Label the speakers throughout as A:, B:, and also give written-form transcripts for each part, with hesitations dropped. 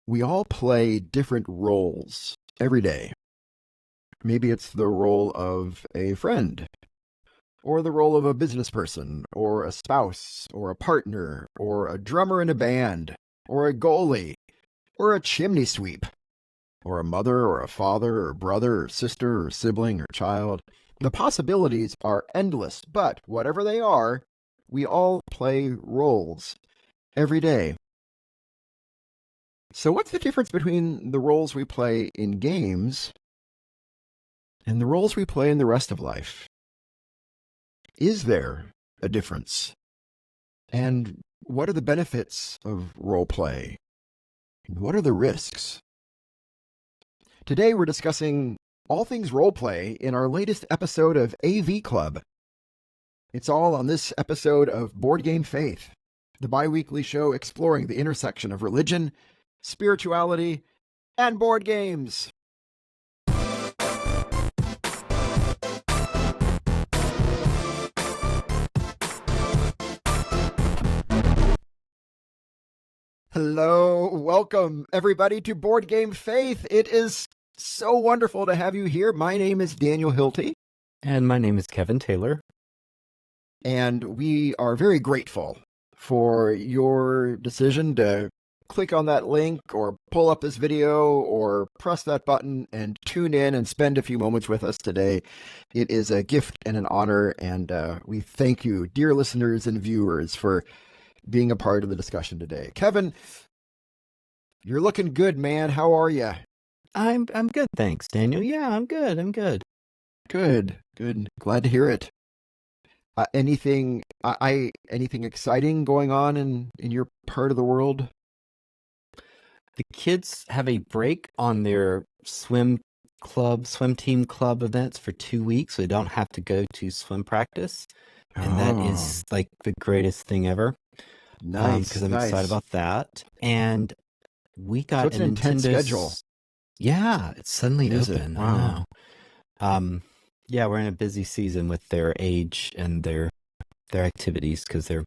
A: we all play different roles every day. Maybe it's the role of a friend, or the role of a business person, or a spouse, or a partner, or a drummer in a band, or a goalie, or a chimney sweep, or a mother, or a father, or brother, or sister, or sibling, or child. The possibilities are endless, but whatever they are, we all play roles every day. So what's the difference between the roles we play in games and the roles we play in the rest of life? Is there a difference? And what are the benefits of role play? What are the risks? Today we're discussing all things role play in our latest episode of AV Club. It's all on this episode of Board Game Faith, the bi-weekly show exploring the intersection of religion, spirituality, and board games. Hello, welcome everybody to Board Game Faith. It is so wonderful to have you here. My name is Daniel Hilty.
B: And my name is Kevin Taylor.
A: And we are very grateful for your decision to click on that link or pull up this video or press that button and tune in and spend a few moments with us today. It is a gift and an honor, and we thank you, dear listeners and viewers, for being a part of the discussion today. Kevin, you're looking good, man. How are you?
B: I'm good, thanks, Daniel. Yeah, I'm good.
A: Good. Glad to hear it. Anything exciting going on in your part of the world?
B: The kids have a break on their swim team club events for 2 weeks, so they don't have to go to swim practice. And that is like the greatest thing ever.
A: Nice.
B: Because I'm excited about that. And we got
A: it's an intense schedule.
B: Yeah, it's suddenly open.
A: Wow.
B: I know. Yeah, we're in a busy season with their age and their activities because they're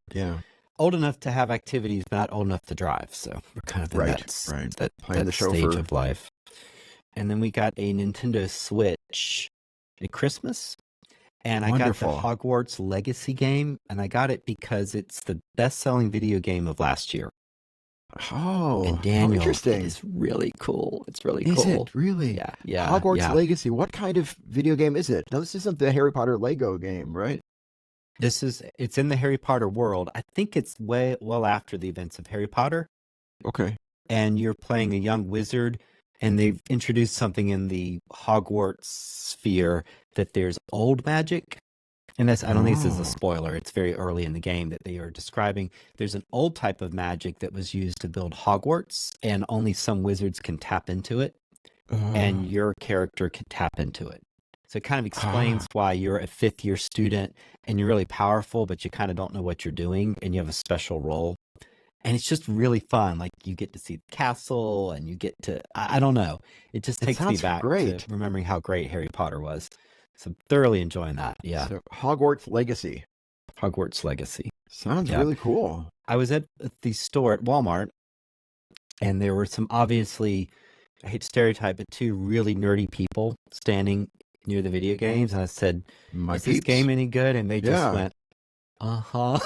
B: old enough to have activities, but not old enough to drive. So we're kind of in that stage of life. And then we got a Nintendo Switch at Christmas. And
A: Wonderful.
B: I got the Hogwarts Legacy game, and I got it because it's the best-selling video game of last year.
A: Oh,
B: and Daniel,
A: interesting.
B: It's really cool. It's really
A: cool.
B: Is
A: it really?
B: Yeah.
A: Hogwarts Legacy. What kind of video game is it? Now, this isn't the Harry Potter Lego game, right?
B: It's in the Harry Potter world. I think it's well after the events of Harry Potter.
A: Okay.
B: And you're playing a young wizard, and they've introduced something in the Hogwarts sphere that there's old magic. And I don't think this is a spoiler. It's very early in the game that they are describing. There's an old type of magic that was used to build Hogwarts, and only some wizards can tap into it. And your character can tap into it. So it kind of explains why you're a fifth-year student and you're really powerful, but you kind of don't know what you're doing, and you have a special role. And it's just really fun. Like, you get to see the castle, and you get to, I don't know. It just takes me back to remembering how great Harry Potter was. So I'm thoroughly enjoying that. Yeah.
A: So Hogwarts Legacy. Sounds really cool.
B: I was at the store at Walmart, and there were some obviously, I hate to stereotype, but two really nerdy people standing near the video games. And I said, is this game any good? And they just went, uh-huh.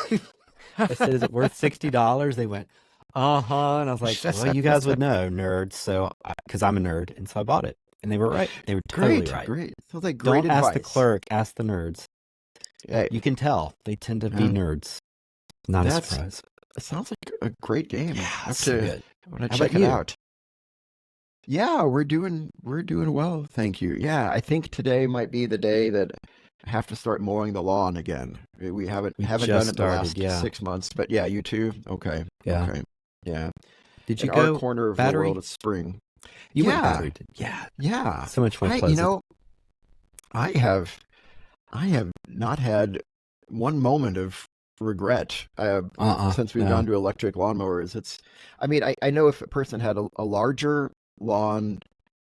B: I said, is it worth $60? They went, uh-huh. And I was like, well, you guys would know, nerds. So, because I'm a nerd. And so I bought it. And they were right. They were totally right.
A: Great. Sounds like great
B: Don't
A: advice.
B: ask the clerk, ask the nerds.
A: Hey.
B: You can tell. They tend to be nerds. Not a surprise.
A: It sounds like a great game.
B: Yeah,
A: I have
B: so
A: to
B: good.
A: I want to check it out. Yeah, we're doing well, thank you. Yeah, I think today might be the day that I have to start mowing the lawn again. We haven't done it the last 6 months, but yeah, you too. Okay.
B: Yeah.
A: Okay. Yeah.
B: Did you
A: In
B: go
A: our corner of
B: battery?
A: the world, it's spring.
B: You went battery. Yeah. So much more pleasant.
A: I have not had one moment of regret since we've gone to electric lawnmowers. I know if a person had a larger lawn,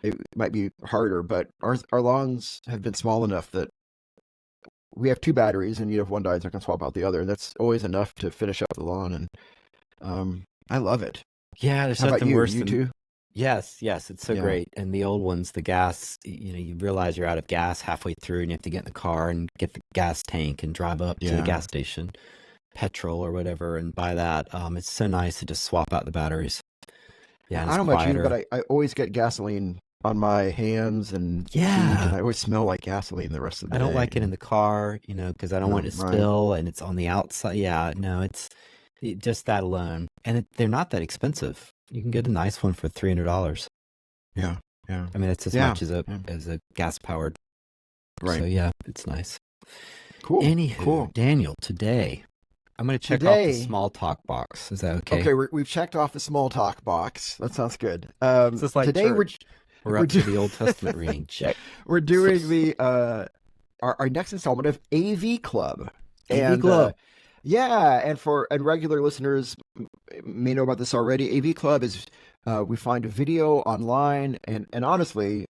A: it might be harder, but our lawns have been small enough that we have two batteries, and if one dies, I can swap out the other. And that's always enough to finish up the lawn, and I love it.
B: Yeah, there's
A: How about
B: nothing
A: you?
B: worse
A: You
B: than
A: too?
B: Yes, yes, it's so
A: Yeah,
B: great. And the old ones, the gas, you realize you're out of gas halfway through and you have to get in the car and get the gas tank and drive up to the
A: yeah.
B: gas station, petrol or whatever, and buy that. It's so nice to just swap out the batteries. Yeah,
A: Yeah,
B: and
A: I
B: it's
A: don't know about you, but
B: quieter.
A: I always get gasoline on my hands and feet, and
B: Yeah,
A: I always smell like gasoline the rest of
B: I
A: the
B: don't
A: day.
B: like it in the car, because I don't want it to
A: Right.
B: spill and it's on the outside. Yeah, no, just that alone. And they're not that expensive. You can get a nice one for $300.
A: Yeah, yeah,
B: I mean, it's as
A: yeah,
B: much as a
A: yeah.
B: gas powered. So
A: Right.
B: yeah, it's nice.
A: Cool,
B: Anywho,
A: cool.
B: Daniel, today I'm going to check off the
A: Today,
B: small talk box. Is that okay?
A: okay, we've checked off the small talk box. That sounds good.
B: It's just like
A: Today
B: church. We're
A: we're
B: up
A: do-
B: to the Old Testament reading. Check.
A: we're doing the our next installment of AV Club,
B: AV
A: and
B: Club.
A: yeah, and regular listeners may know about this already. AV Club is we find a video online, and honestly,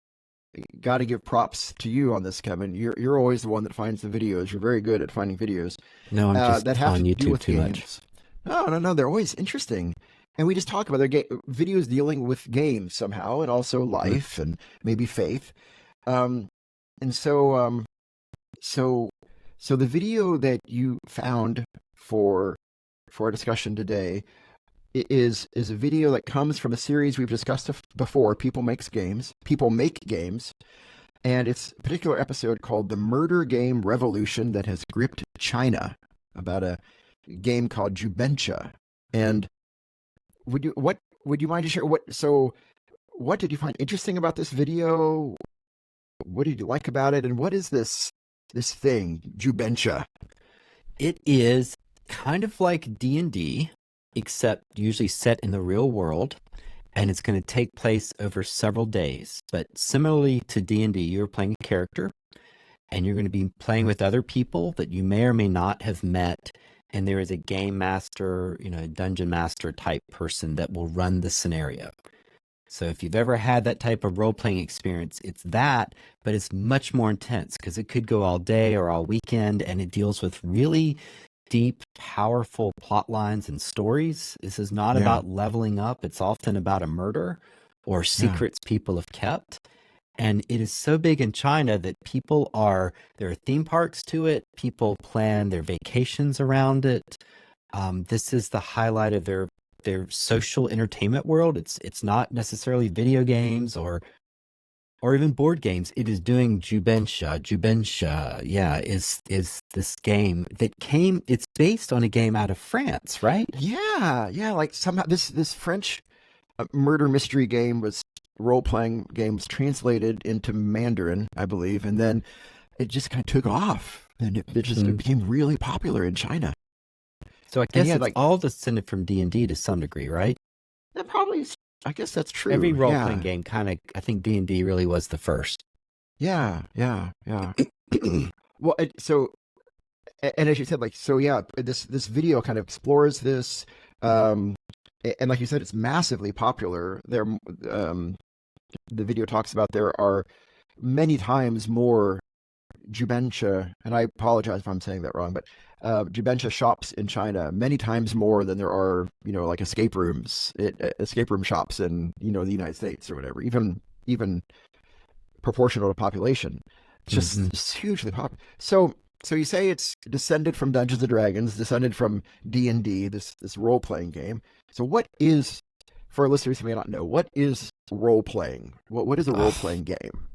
A: got to give props to you on this, Kevin. You're always the one that finds the videos. You're very good at finding videos
B: No, I'm just
A: that have
B: on
A: to do
B: YouTube
A: with
B: too much.
A: games. No, no, no. They're always interesting, and we just talk about their videos dealing with games somehow, and also
B: Mhm.
A: life and maybe faith. Um, and so so the video that you found for for our discussion today is a video that comes from a series we've discussed before. People make games, and it's a particular episode called "The Murder Game Revolution That Has Gripped China," about a game called Jubensha. And would you mind to share what did you find interesting about this video? What did you like about it, and what is this thing Jubensha?
B: It is kind of like D&D, except usually set in the real world, and it's going to take place over several days. But similarly to D&D, you're playing a character, and you're going to be playing with other people that you may or may not have met. And there is a game master, a dungeon master type person that will run the scenario. So if you've ever had that type of role-playing experience, it's that, but it's much more intense because it could go all day or all weekend, and it deals with really deep, powerful plot lines and stories. This is not
A: Yeah,
B: about leveling up. It's often about a murder or
A: yeah,
B: secrets people have kept. And it is so big in China that there are theme parks to it. People plan their vacations around it. This is the highlight of their social entertainment world. It's not necessarily video games or even board games. It is doing Jubensha. Jubensha, yeah, is this game that came. It's based on a game out of France, right?
A: yeah, yeah. Like somehow this French murder mystery game was role playing game was translated into Mandarin, I believe, and then it just kind of took off, and it
B: Mm.
A: became really popular in China.
B: So I
A: And
B: guess
A: yeah,
B: it's
A: like
B: all descended from D&D to some degree, right?
A: that probably I guess that's
B: Every
A: true.
B: role playing
A: Yeah,
B: game kind of, I think D&D really was the first.
A: yeah, yeah, yeah. Well, and as you said, like so, yeah. This video kind of explores this, um, and like you said, it's massively popular. Um, the video talks about there are many times more Jubensha, and I apologize if I'm saying that wrong, but Jubensha shops in China many times more than there are, like escape room shops in, the United States or whatever, even proportional to population. It's
B: Hmm.
A: just hugely popular. So you say it's descended from Dungeons and Dragons, descended from D&D, this role playing game. So what is, for our listeners who may not know, what is role playing? What is a role
B: Ugh.
A: playing game?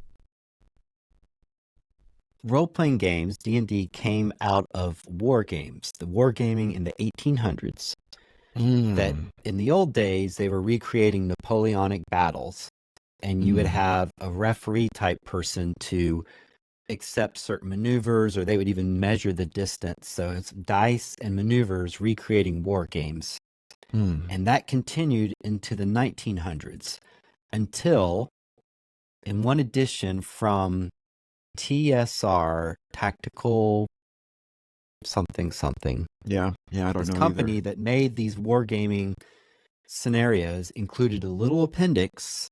B: Role-playing games, D&D, came out of war games, the wargaming in the 1800s, that
A: Mm,
B: in the old days, they were recreating Napoleonic battles, and you would
A: mm,
B: have a referee type person to accept certain maneuvers, or they would even measure the distance. So it's dice and maneuvers recreating war games.
A: mm.
B: And that continued into the 1900s until, in one edition from TSR, Tactical something something,
A: Yeah, yeah, I don't
B: this
A: know either.
B: company that made these wargaming scenarios included a little appendix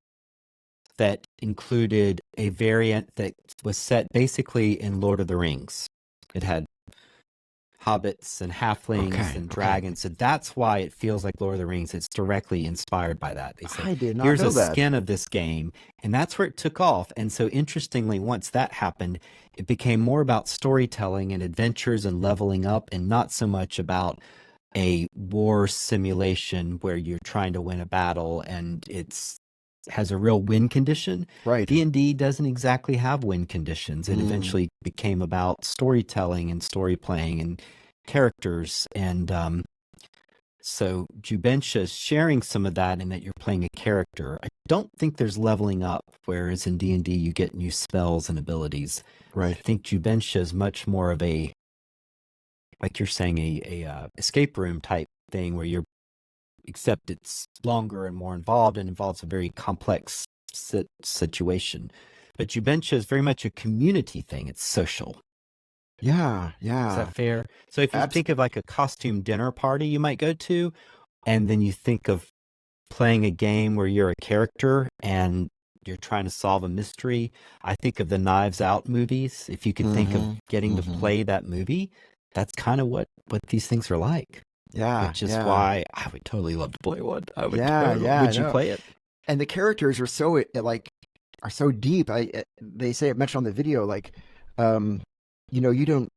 B: that included a variant that was set basically in Lord of the Rings. It had hobbits and halflings and dragons. So that's why it feels like Lord of the Rings. It's directly inspired by that. They said,
A: I did not
B: here's
A: know
B: a
A: that.
B: skin of this game. And that's where it took off. And so interestingly, once that happened, it became more about storytelling and adventures and leveling up, and not so much about a war simulation where you're trying to win a battle and has a real win condition.
A: Right.
B: D&D doesn't exactly have win conditions. It eventually became about storytelling and story playing and characters. And so Jubensha is sharing some of that in that you're playing a character. I don't think there's leveling up, whereas in D&D you get new spells and abilities.
A: Right.
B: I think Jubensha is much more of a, like you're saying, a escape room type thing where you're, except it's longer and more involved and involves a very complex situation. But Jubensha is very much a community thing. It's social.
A: Yeah.
B: Is that fair? So if you think of like a costume dinner party you might go to, and then you think of playing a game where you're a character and you're trying to solve a mystery, I think of the Knives Out movies. If you could think of getting to play that movie, that's kind of what these things are like.
A: Yeah.
B: Which is why I would totally love to play one. I would. Would you play it?
A: And the characters are so deep. They say it mentioned on the video, like, you don't.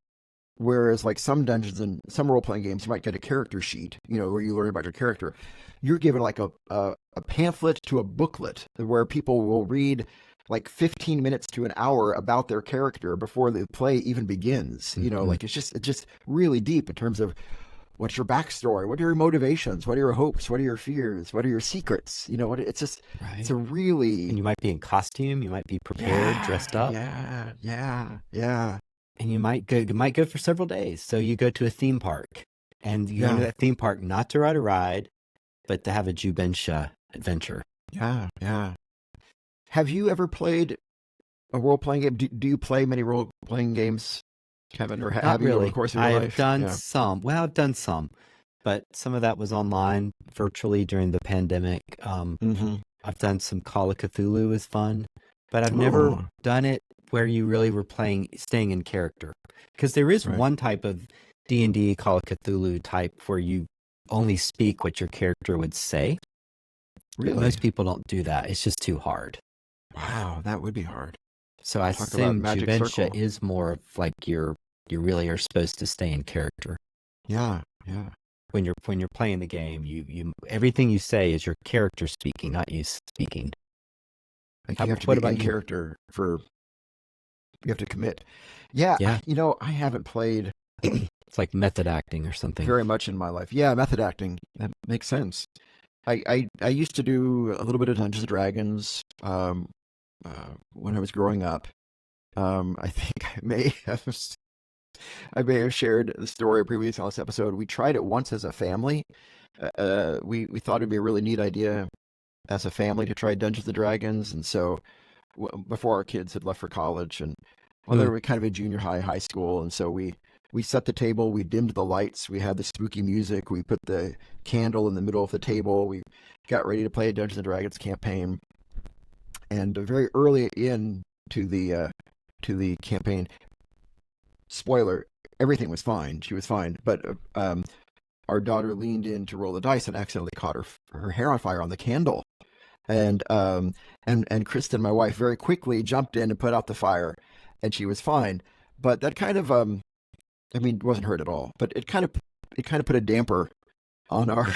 A: Whereas like some dungeons and some role playing games, you might get a character sheet, where you learn about your character. You're given like a pamphlet to a booklet where people will read like 15 minutes to an hour about their character before the play even begins. Like it's just really deep in terms of what's your backstory, what are your motivations, what are your hopes, what are your fears, what are your secrets. It's just it's a really.
B: And you might be in costume, you might be prepared, dressed up.
A: Yeah.
B: And you might go for several days. So you go to a theme park, and you go to that theme park not to ride a ride, but to have a Jubensha adventure.
A: Yeah. Have you ever played a role-playing game? Do you play many role-playing games, Kevin? Or
B: Not really.
A: Over the course of your life?
B: I've done some. Well, I've done some, but some of that was online, virtually during the pandemic. I've done some Call of Cthulhu was fun, but I've never done it where you really were staying in character. Because there is one type of D&D, Call of Cthulhu type, where you only speak what your character would say.
A: Really?
B: Most people don't do that. It's just too hard.
A: Wow, that would be hard.
B: So I assume Jubensha is more of like you really are supposed to stay in character.
A: Yeah.
B: When you're playing the game, you everything you say is your character speaking, not you speaking.
A: Like you have to be in character for. You have to commit. Yeah. I haven't played.
B: It's like method acting or something.
A: Very much in my life. Yeah, method acting. That makes sense. I used to do a little bit of Dungeons and Dragons when I was growing up. I think I may have shared the story previously on this episode. We tried it once as a family. We thought it'd be a really neat idea as a family to try Dungeons and Dragons, and so before our kids had left for college, and they were kind of in junior high school, and so we set the table, we dimmed the lights, we had the spooky music, we put the candle in the middle of the table, we got ready to play a Dungeons and Dragons campaign, and very early in to the campaign, spoiler, everything was fine, she was fine, but our daughter leaned in to roll the dice and accidentally caught her hair on fire on the candle. And Kristen, my wife, very quickly jumped in and put out the fire, and she was fine. But that kind of, wasn't hurt at all. But it kind of put a damper on our,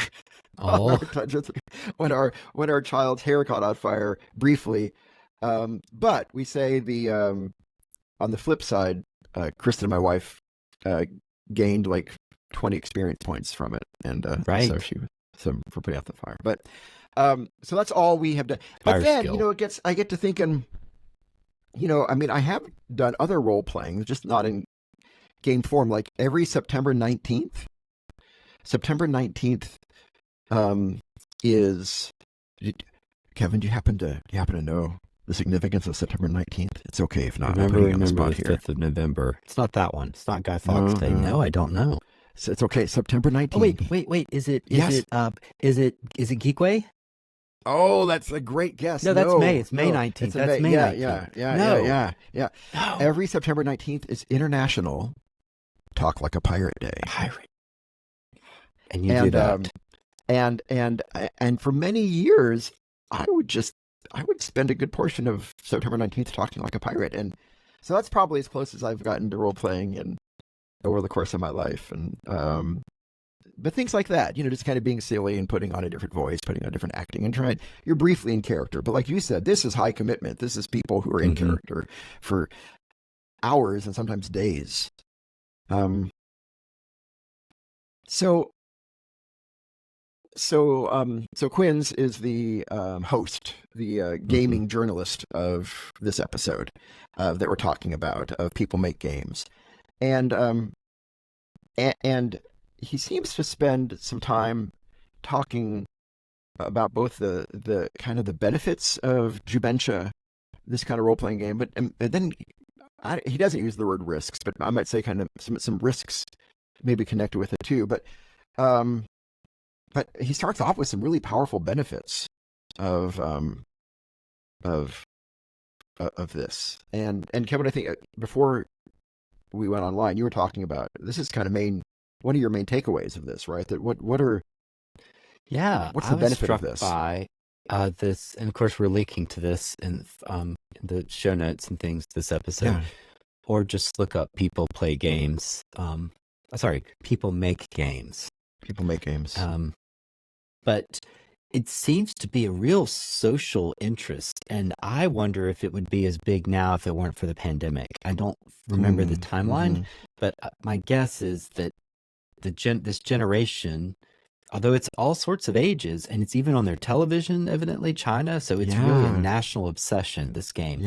A: when our child's hair caught on fire briefly. But we say on the flip side, Kristen, my wife, gained like 20 experience points from it, and so she was for putting out the fire. But. So that's all we have done. But then, I get to thinking, I have done other role playing, just not in game form. Like every September 19th is. Kevin, do you happen to know the significance of September 19th? It's okay if not.
B: Remember the 5th of November. It's not that one. It's not Guy Fawkes Day. No, I don't know.
A: So it's okay. September 19th.
B: Oh, wait. Is it Geekway?
A: Oh, that's a great guess.
B: No, that's May. It's May 19th. That's May 19th.
A: Yeah. No. Every September 19th is International Talk Like a Pirate Day.
B: Pirate. And you do that.
A: And for many years, I would spend a good portion of September 19th talking like a pirate. And so that's probably as close as I've gotten to role playing over the course of my life. And but things like that, just kind of being silly and putting on a different voice, putting on different acting, and you're briefly in character. But like you said, this is high commitment. This is people who are in character for hours and sometimes days. So Quinns is the host, the gaming journalist of this episode that we're talking about, of People Make Games, and he seems to spend some time talking about both the kind of the benefits of Jubensha, this kind of role playing game, but and then he doesn't use the word risks, but I might say kind of some risks maybe connected with it too, but he starts off with some really powerful benefits of this. And Kevin, I think before we went online, you were talking about this is kind of one of your main takeaways of this, right? That what's the benefit of this?
B: By this, and of course we're linking to this in the show notes and things this episode, or just look up People Play Games. People Make Games.
A: People Make Games.
B: But it seems to be a real social interest, and I wonder if it would be as big now if it weren't for the pandemic. I don't remember the timeline, but my guess is that this generation, although it's all sorts of ages, and it's even on their television, evidently China, so it's really a national obsession, this game.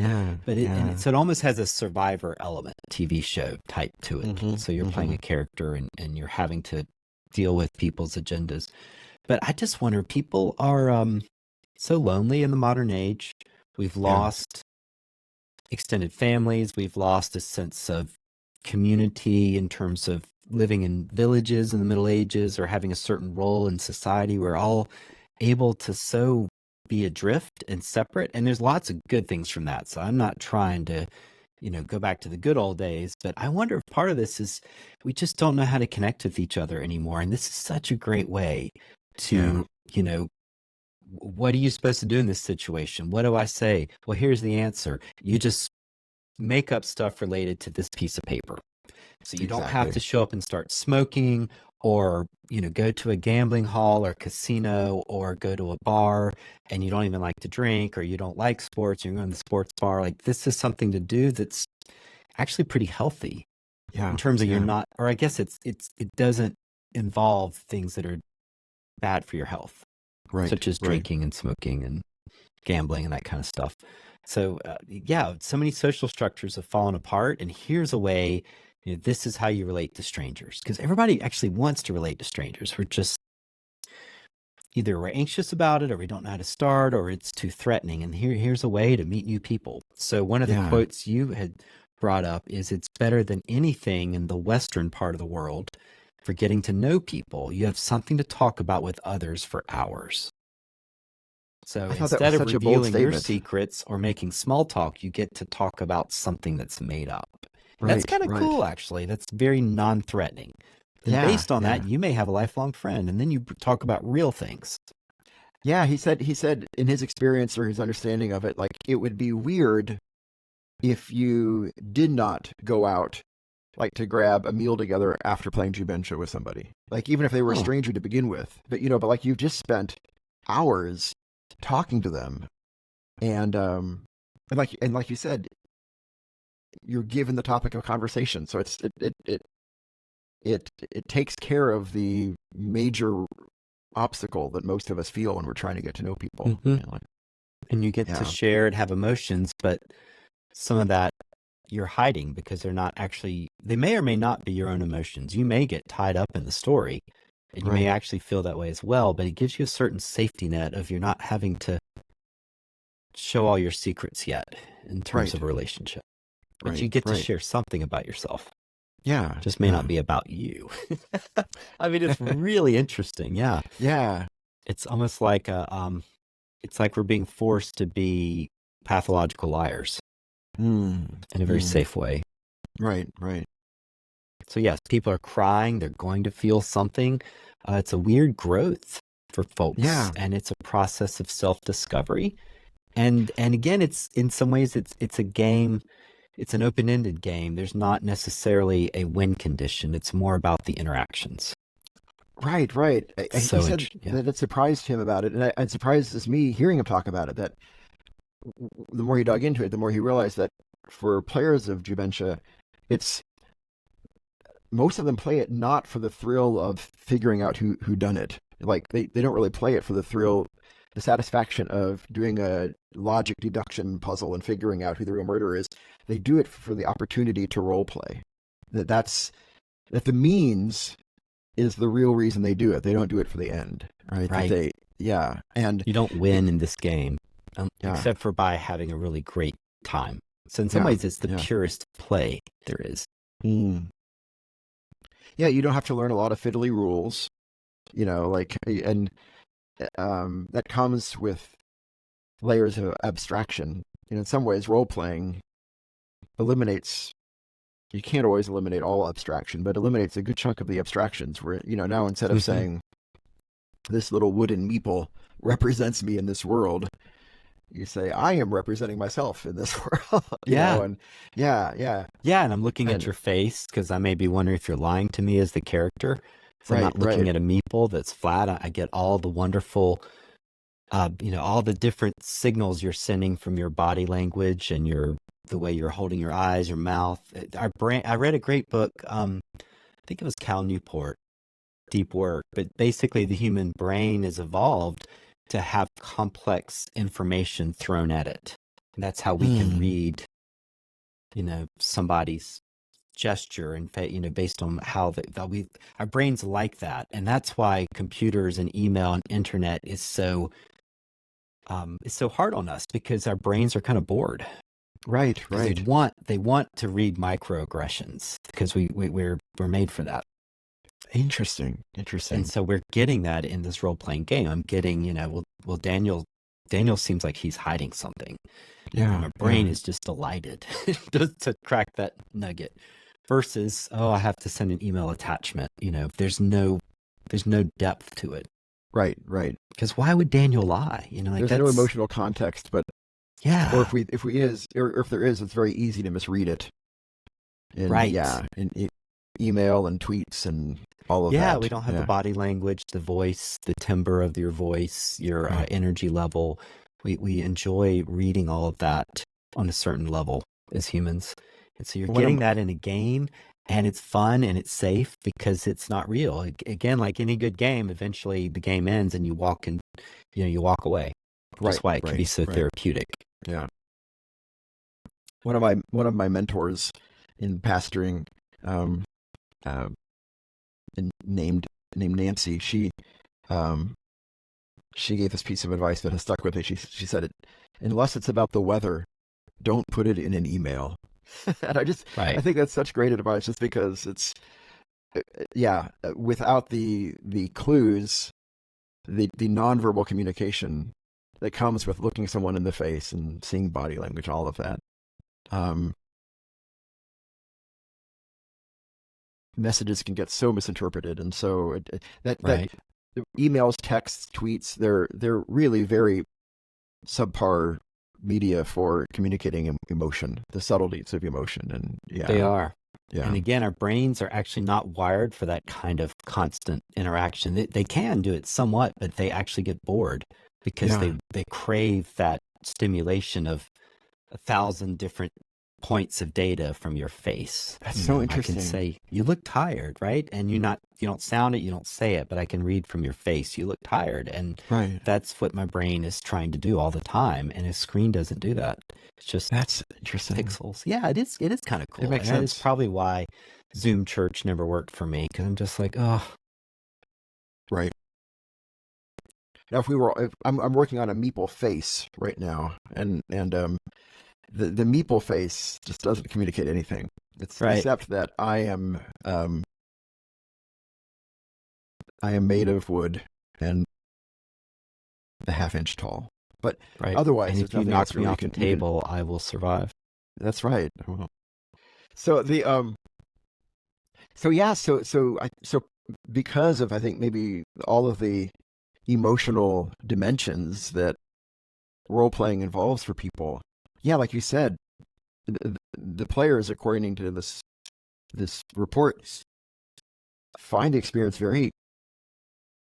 B: So it almost has a Survivor element, TV show type to it. So you're playing a character and you're having to deal with people's agendas. But I just wonder, people are so lonely in the modern age. We've lost extended families. We've lost a sense of community in terms of living in villages in the Middle Ages or having a certain role in society. We're all able to so be adrift and separate. And there's lots of good things from that. So I'm not trying to, go back to the good old days. But I wonder if part of this is we just don't know how to connect with each other anymore. And this is such a great way to, what are you supposed to do in this situation? What do I say? Well, here's the answer. You just make up stuff related to this piece of paper. So you don't have to show up and start smoking or, go to a gambling hall or casino or go to a bar and you don't even like to drink or you don't like sports. You're going to the sports bar. Like, this is something to do that's actually pretty healthy in terms of you're not, or I guess it doesn't involve things that are bad for your health, such as drinking and smoking and gambling and that kind of stuff. So so many social structures have fallen apart, and here's a way, this is how you relate to strangers, because everybody actually wants to relate to strangers. We're just either we're anxious about it or we don't know how to start or it's too threatening, and here's a way to meet new people. So one of the quotes you had brought up is, it's better than anything in the Western part of the world for getting to know people. You have something to talk about with others for hours. So instead of revealing your secrets or making small talk, you get to talk about something that's made up. That's kind of cool, actually. That's very non-threatening. And based on that, you may have a lifelong friend, and then you talk about real things.
A: Yeah, he said in his experience or his understanding of it, like, it would be weird if you did not go out like to grab a meal together after playing Jubensha with somebody. Like, even if they were a stranger to begin with. But but like, you've just spent hours talking to them. And like you said, you're given the topic of conversation. So it takes care of the major obstacle that most of us feel when we're trying to get to know people.
B: And you get to share and have emotions, but some of that you're hiding because they may or may not be your own emotions. You may get tied up in the story and you may actually feel that way as well, but it gives you a certain safety net of you're not having to show all your secrets yet in terms of a relationship. But you get to share something about yourself.
A: Yeah.
B: Just may not be about you. I mean, it's really interesting. Yeah.
A: Yeah.
B: It's almost like it's like we're being forced to be pathological liars in a very safe way.
A: Right.
B: So yes, people are crying. They're going to feel something. It's a weird growth for folks,
A: Yeah.
B: and it's a process of self-discovery. And again, it's in some ways it's a game. It's an open-ended game. There's not necessarily a win condition. It's more about the interactions.
A: Right, right. He
B: So,
A: said
B: yeah.
A: that it surprised him about it, and it surprised as me hearing him talk about it. That the more he dug into it, the more he realized that for players of Jubensha, it's most of them play it not for the thrill of figuring out who done it. Like they don't really play it for the thrill, the satisfaction of doing a logic deduction puzzle and figuring out who the real murderer is. They do it for the opportunity to role play. That the means is the real reason they do it. They don't do it for the end, right? That
B: Right.
A: they yeah, and
B: You don't win in this game,
A: yeah,
B: except for by having a really great time. So in some
A: yeah,
B: ways, it's the
A: yeah.
B: purest play there is.
A: Mm. Yeah, you don't have to learn a lot of fiddly rules, like and that comes with layers of abstraction. In some ways, role playing eliminates. You can't always eliminate all abstraction, but eliminates a good chunk of the abstractions. Where now instead of saying this little wooden meeple represents me in this world, you say I am representing myself in this world.
B: Yeah.
A: And yeah,
B: Yeah, and I'm looking at
A: and
B: your face because I may be wondering if you're lying to me as the character. So I'm
A: right,
B: not looking
A: right,
B: at a meeple that's flat. I get all the wonderful, all the different signals you're sending from your body language and the way you're holding your eyes, your mouth. Our brain. I read a great book. I think it was Cal Newport, Deep Work, but basically the human brain is evolved to have complex information thrown at it. And that's how we can read, somebody's gesture and based on how our brains like that, and that's why computers and email and internet is so hard on us, because our brains are kind of bored,
A: right,
B: because
A: right.
B: they want to read microaggressions, because we're made for that.
A: Interesting.
B: And so we're getting that in this role-playing game. I'm getting, well, Daniel seems like he's hiding something.
A: Yeah,
B: and my brain is just delighted to crack that nugget, versus, I have to send an email attachment. There's no depth to it.
A: right, right.
B: Because why would Daniel lie?
A: There's no emotional context, but
B: Yeah.
A: or if there is, it's very easy to misread it.
B: Right.
A: Yeah, in email and tweets and all of that.
B: Yeah, we don't have the body language, the voice, the timbre of your voice, your
A: Right.
B: energy level. We enjoy reading all of that on a certain level as humans. And so you're getting that in a game, and it's fun and it's safe because it's not real. Again, like any good game, eventually the game ends and you walk away. That's why it can be so therapeutic.
A: Yeah. One of my mentors in pastoring, named Nancy, she gave this piece of advice that has stuck with me. She said, it, unless it's about the weather, don't put it in an email. And I think that's such great advice, just because it's without the clues, the nonverbal communication that comes with looking someone in the face and seeing body language, all of that. Messages can get so misinterpreted, and so that emails, texts, tweets, they're really very subpar media for communicating emotion, the subtleties of emotion. And
B: they are.
A: Yeah.
B: And again, our brains are actually not wired for that kind of constant interaction. They can do it somewhat, but they actually get bored because they crave that stimulation of 1,000 different points of data from your face.
A: That's so interesting.
B: I can say, you look tired, right? And you don't sound it, you don't say it, but I can read from your face, you look tired. And that's what my brain is trying to do all the time. And a screen doesn't do that. It's just
A: that's interesting.
B: Pixels. Yeah, it is kind of cool.
A: It makes sense.
B: It's probably why Zoom Church never worked for me, because I'm just like, oh.
A: Right. Now, I'm working on a meeple face right now, and the meeple face just doesn't communicate anything. It's except that I am made of wood and a half-inch tall. But otherwise,
B: and if you knock me off the table, I will survive.
A: That's right. So So yeah, so because of I think maybe all of the emotional dimensions that role playing involves for people. Yeah, like you said, the players, according to this report, find the experience very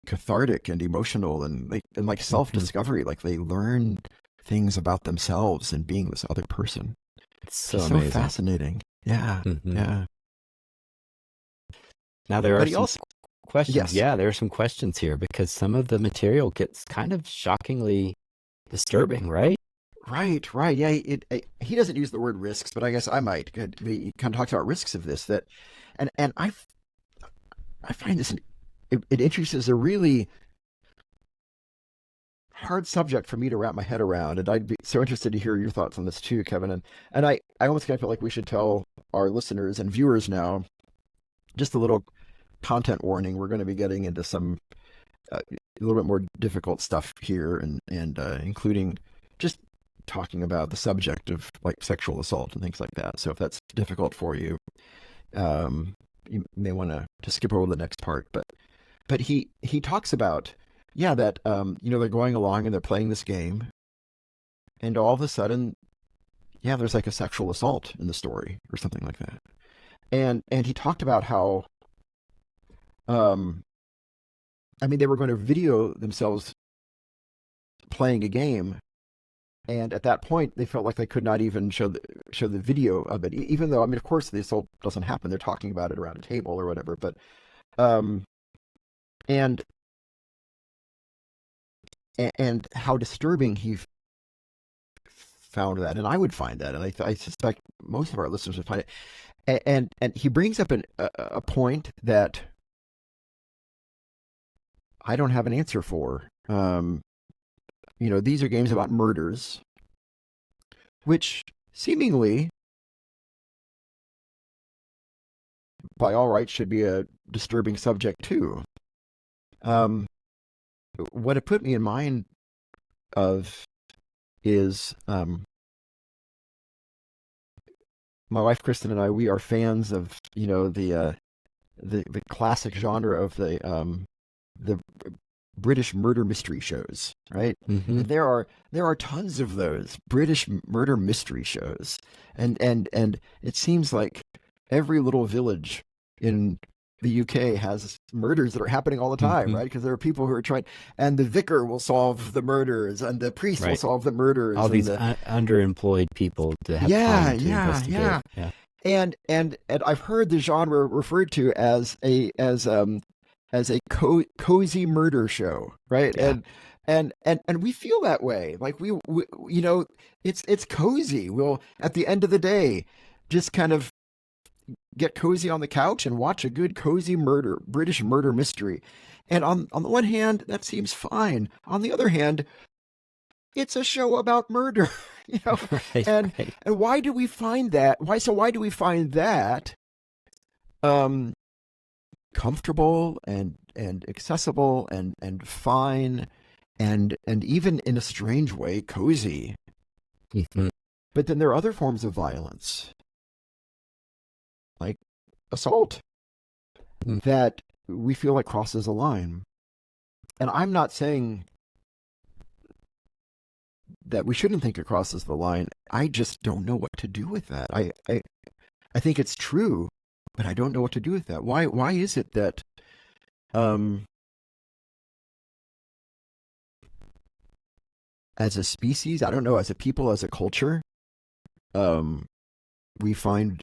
A: cathartic and emotional and like self
B: Hmm.
A: discovery. Like they learn things about themselves and being this other person.
B: It's so
A: Just so
B: amazing.
A: fascinating. Yeah,
B: Hmm.
A: yeah.
B: Now there are
A: But he
B: some
A: also
B: questions.
A: yes,
B: Yeah, there are some questions here because some of the material gets kind of shockingly disturbing, right?
A: right, right. Yeah, he doesn't use the word risks, but I guess I might. He kind of talks about risks of this that, and I find this it introduces a really hard subject for me to wrap my head around, and I'd be so interested to hear your thoughts on this too, Kevin. And I almost kind of feel like we should tell our listeners and viewers now just a little content warning. We're going to be getting into some a little bit more difficult stuff here, and including just talking about the subject of like sexual assault and things like that. So if that's difficult for you, um, you may want to skip over the next part. But he talks about yeah that they're going along and they're playing this game, and all of a sudden yeah there's like a sexual assault in the story or something like that. And he talked about how um I mean they were going to video themselves playing a game, and at that point they felt like they could not even show the video of it, even though I mean of course the assault doesn't happen, they're talking about it around a table or whatever. But um and and how disturbing he found that, and I would find that, and I suspect most of our listeners would find it. And he brings up a point that I don't have an answer for. These are games about murders, which seemingly, by all rights, should be a disturbing subject too. Um, what it put me in mind of is my wife Kristen and I. We are fans of the classic genre of the British murder mystery shows, right?
B: Hmm.
A: And there are tons of those British murder mystery shows, and it seems like every little village in the UK has murders that are happening all the time,
B: Hmm.
A: right? Because there are people who are trying, and the vicar will solve the murders, and the priest will
B: Right.
A: solve the murders,
B: All
A: and
B: these
A: the
B: underemployed people to have
A: yeah,
B: time to
A: yeah,
B: investigate.
A: yeah.
B: Yeah.
A: And I've heard the genre referred to as a cozy murder show, right?
B: Yeah.
A: And we feel that way. Like we it's cozy. We'll at the end of the day just kind of get cozy on the couch and watch a good cozy British murder mystery. And on the one hand, that seems fine. On the other hand, it's a show about murder, you know.
B: Right.
A: And
B: Right.
A: and why do we find that? Why do we find that um comfortable and accessible and fine and even in a strange way cozy?
B: Hmm.
A: But then there are other forms of violence like assault that we feel like crosses a line. And I'm not saying that we shouldn't think it crosses the line. I just don't know what to do with that. I think it's true, but I don't know what to do with that. Why is it that um as a species, I don't know, as a people, as a culture, um we find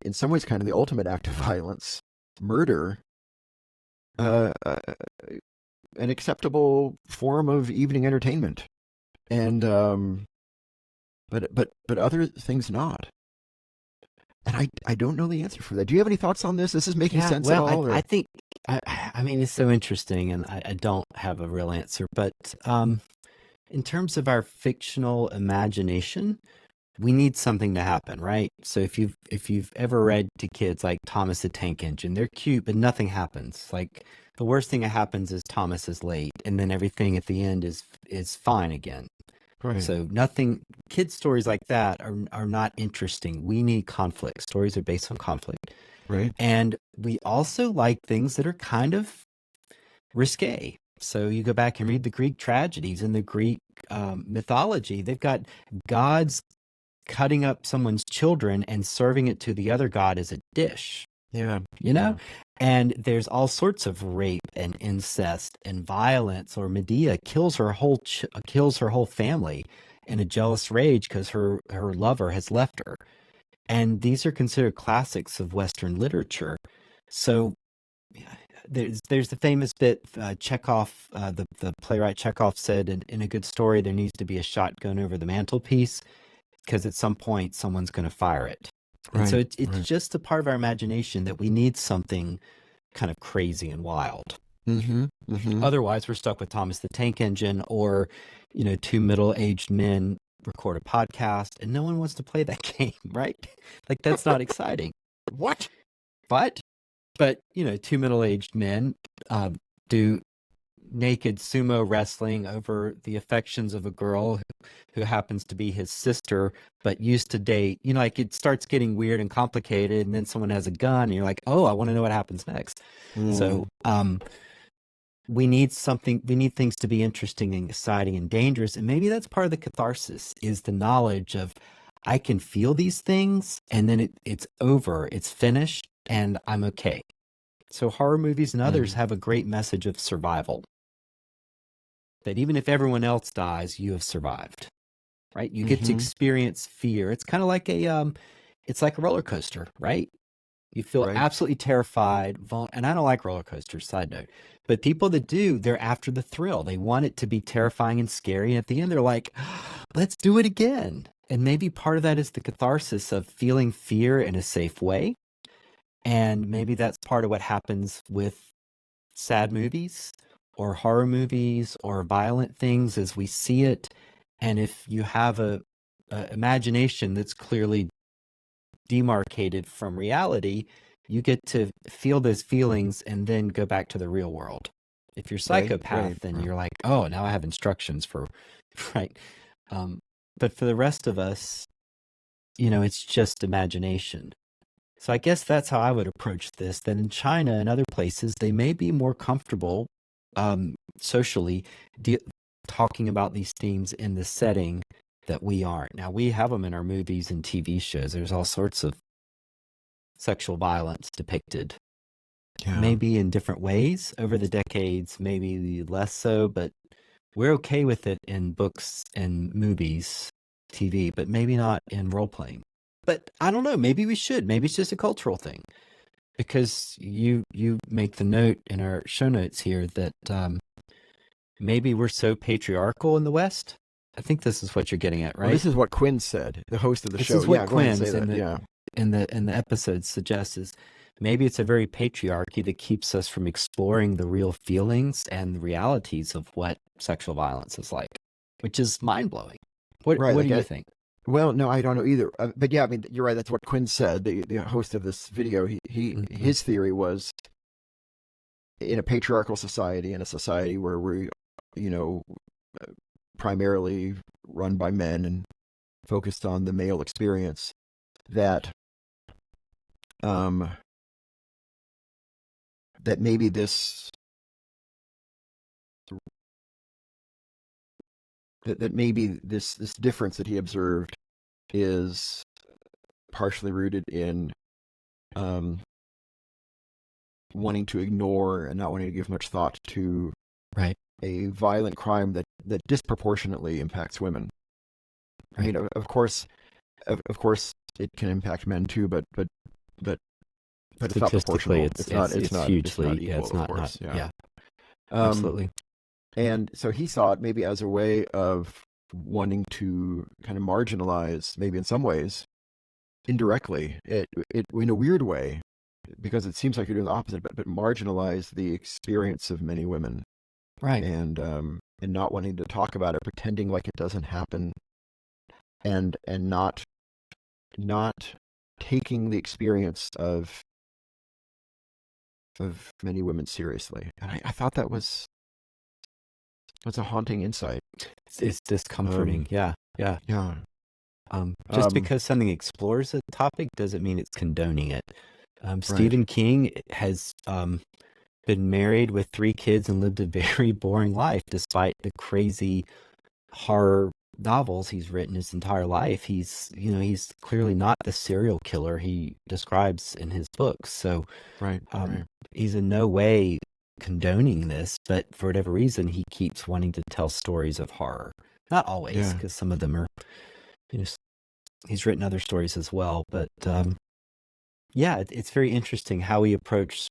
A: in some ways kind of the ultimate act of violence, murder, uh, uh, an acceptable form of evening entertainment, and but other things not. And I don't know the answer for that. Do you have any thoughts on this? This is making
B: Yeah.
A: sense at
B: Well,
A: all,
B: I
A: or
B: think, I mean, it's so interesting, and I don't have a real answer. But in terms of our fictional imagination, we need something to happen, right? So if you've ever read to kids like Thomas the Tank Engine, they're cute, but nothing happens. Like the worst thing that happens is Thomas is late, and then everything at the end is fine again.
A: Right.
B: So kids stories like that are not interesting. We need conflict. Stories are based on conflict.
A: Right.
B: And we also like things that are kind of risque. So you go back and read the Greek tragedies and the Greek mythology. They've got gods cutting up someone's children and serving it to the other god as a dish.
A: Yeah.
B: You know? And there's all sorts of rape and incest and violence. Or Medea kills her whole family in a jealous rage because her lover has left her. And these are considered classics of Western literature. So there's the famous bit Chekhov, the playwright Chekhov said in A Good Story, there needs to be a shotgun over the mantelpiece because at some point someone's going to fire it. And so it's just a part of our imagination that we need something kind of crazy and wild. Otherwise, we're stuck with Thomas the Tank Engine, or, two middle-aged men record a podcast and no one wants to play that game, right? Like, that's not exciting.
A: What?
B: But, two middle-aged men do naked sumo wrestling over the affections of a girl who happens to be his sister, but used to date. Like, it starts getting weird and complicated, and then someone has a gun, and you're like, oh, I want to know what happens next. So, we need things to be interesting and exciting and dangerous. And maybe that's part of the catharsis, is the knowledge of, I can feel these things, and then it's over, it's finished, and I'm okay. So horror movies and others have a great message of survival. That even if everyone else dies, you have survived, right? You get to experience fear. It's kind of like it's like a roller coaster, right? You feel absolutely terrified. And I don't like roller coasters, side note. But people that do, they're after the thrill. They want it to be terrifying and scary. And at the end, they're like, let's do it again. And maybe part of that is the catharsis of feeling fear in a safe way. And maybe that's part of what happens with sad movies or horror movies or violent things as we see it. And if you have a imagination that's clearly demarcated from reality, you get to feel those feelings and then go back to the real world. If you're psychopath, then you're like, oh, now I have instructions for, right. But for the rest of us, it's just imagination. So I guess that's how I would approach this. That in China and other places, they may be more comfortable socially talking about these themes in the setting that we aren't. Now, we have them in our movies and TV shows. There's all sorts of sexual violence depicted, maybe in different ways over the decades, maybe less so, but we're okay with it in books and movies, TV, but maybe not in role-playing. But I don't know, maybe we should. Maybe it's just a cultural thing. Because you make the note in our show notes here that maybe we're so patriarchal in the West. I think this is what you're getting at, right?
A: Well, this is what Quinn said, the host of the show.
B: This is what Quinn in the episode suggests, is maybe it's a very patriarchy that keeps us from exploring the real feelings and the realities of what sexual violence is like, which is mind-blowing. What do you think?
A: Well, no, I don't know either. But yeah, I mean, you're right. That's what Quinn said, the host of this video. His theory was, in a patriarchal society, in a society where we, primarily run by men and focused on the male experience, that that maybe this difference that he observed is partially rooted in wanting to ignore and not wanting to give much thought to a violent crime that disproportionately impacts women. I mean, of course, it can impact men too, but it's not proportional. It's not hugely. It's not equal, of course.
B: Absolutely.
A: And so he saw it maybe as a way of wanting to kind of marginalize, maybe in some ways, indirectly, it in a weird way, because it seems like you're doing the opposite, but marginalize the experience of many women, and not wanting to talk about it, pretending like it doesn't happen, and not taking the experience of many women seriously. And I thought that was That's a haunting insight.
B: It's discomforting. Yeah, yeah.
A: Yeah.
B: Just
A: Um,
B: because something explores a topic doesn't mean it's condoning it.
A: right.
B: Stephen King has been married with 3 kids and lived a very boring life, despite the crazy horror novels he's written his entire life. He's clearly not the serial killer he describes in his books. So
A: Right. Right.
B: he's in no way condoning this, but for whatever reason, he keeps wanting to tell stories of horror. Not always,
A: Yeah.
B: because some of them are, you know, he's written other stories as well. But yeah, it's very interesting how he approached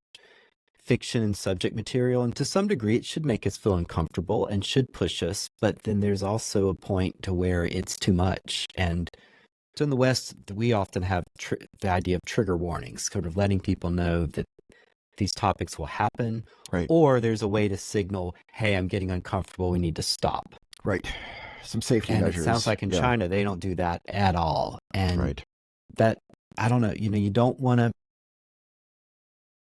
B: fiction and subject material, and to some degree it should make us feel uncomfortable and should push us, but then there's also a point to where it's too much. And so in the West, we often have the idea of trigger warnings, sort of letting people know that these topics will happen,
A: Right.
B: or there's a way to signal, hey, I'm getting uncomfortable, we need to stop.
A: Right. Some safety
B: And
A: measures.
B: it sounds like in China they don't do that at all. And
A: Right.
B: that, I don't know, you don't want to,